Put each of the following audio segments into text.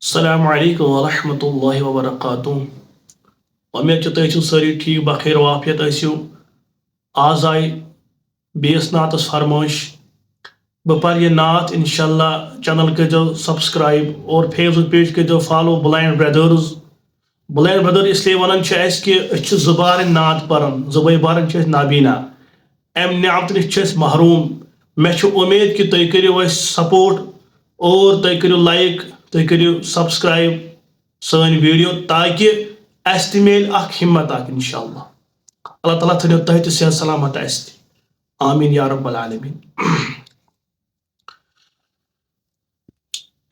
السلام علیکم ورحمۃ اللہ وبرکاتہ امید تھی ساری ٹھیک بخیر وافیت ٲسِو آز آئی بیس نعتس فرمائش بہ پر یہ نعت انشاءاللہ چینل کرو سبسکرائب اور فیس بک پیج کرو فالو بلائنڈ بردر اس لیے ونان کہ زبار نعت پران زبے بارن نابینا ام نعمت نش محروم مے امید کہ تھی کرو اس سپورٹ اور تھی کرو لائک تھی کرو سبسکرائب سن ویڈیو تاکہ اس تہ میل اخ ہمت اخ انشاءاللہ اللہ تعالیٰ تھو تہ تہ صحت سلامت اس آمین یا رب العالمین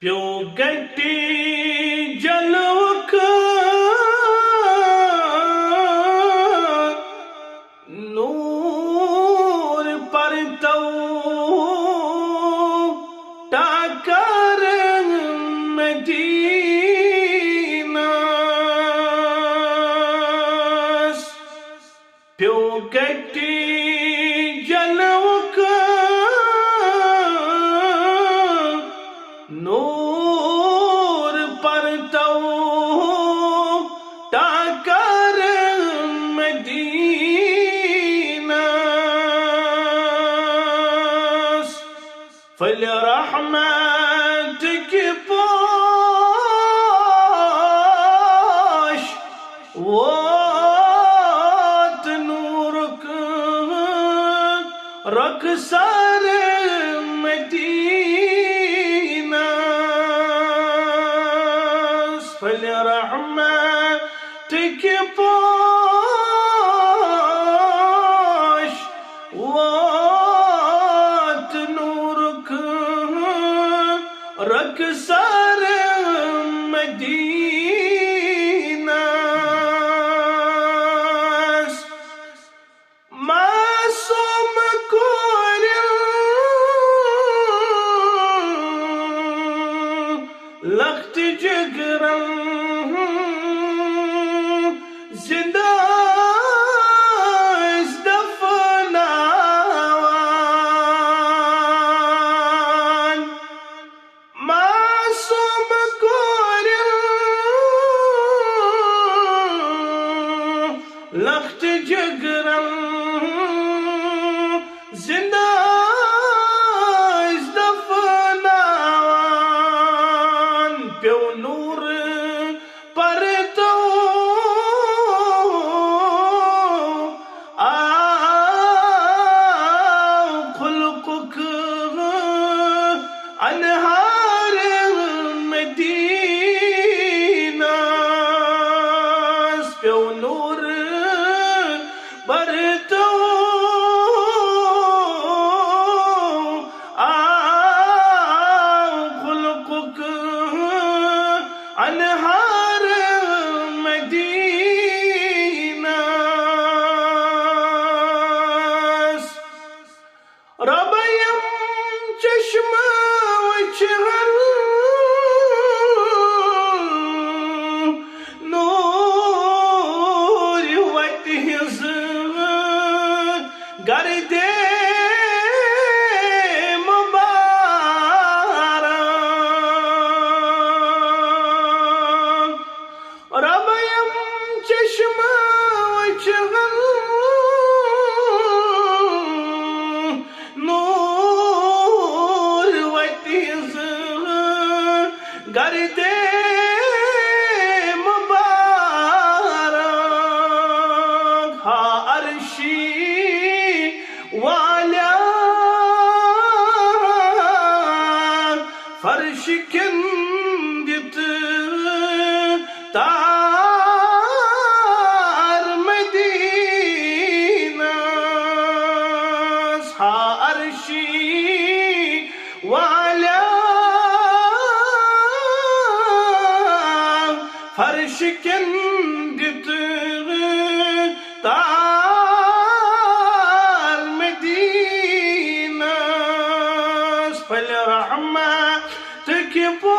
پیو گٹی جلوک نور پر تو ٹاکر مدینہ پیو گٹی جلوک نور پر تو ٹاکر مدینہ فل رحمت کی پوش وات نورک رخسار مدینہ فل رحمت کی پوش وات نورک رخسار مدینہ معصوم کور لخت جگرن زندہ دفناوان معصوم کور لخت جگرن زندہ دفناوان پیو نور پر تو خلقک انہار مدینہ پیو نور پر تو خلقک انہار مدینہ ربیم چشم وچھن نور وتہ ہز گرد مبارک ربیم چشم وچھن نور وتیز گرد مبارک ہا عرشی والا فرش کندت تار مدینہ ہا عرشی والا فرش کندت تار مدینہ فل رحمت کی پوش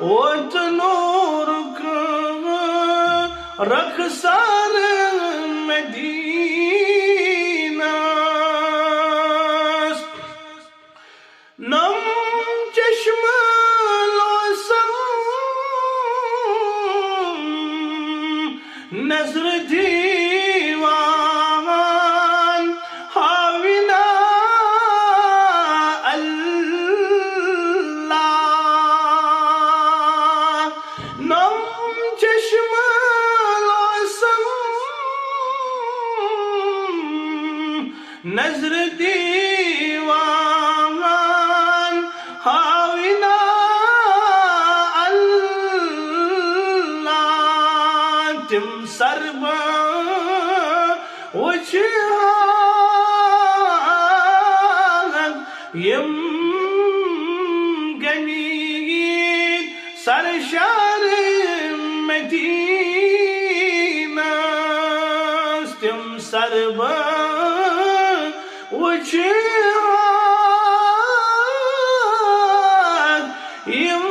وت نورک رخسار مدینہ نم چشم تم سربا وچھان یم گمین سرشار مدینہ تم سربا وچھان یم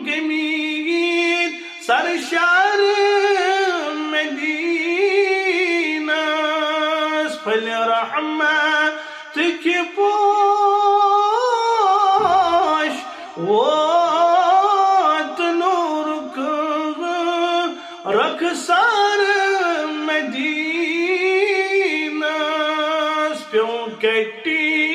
گمین سرشار مدینہ پھل رحمت کی پوش وات نور رخسار مدینہ پیوں کٹی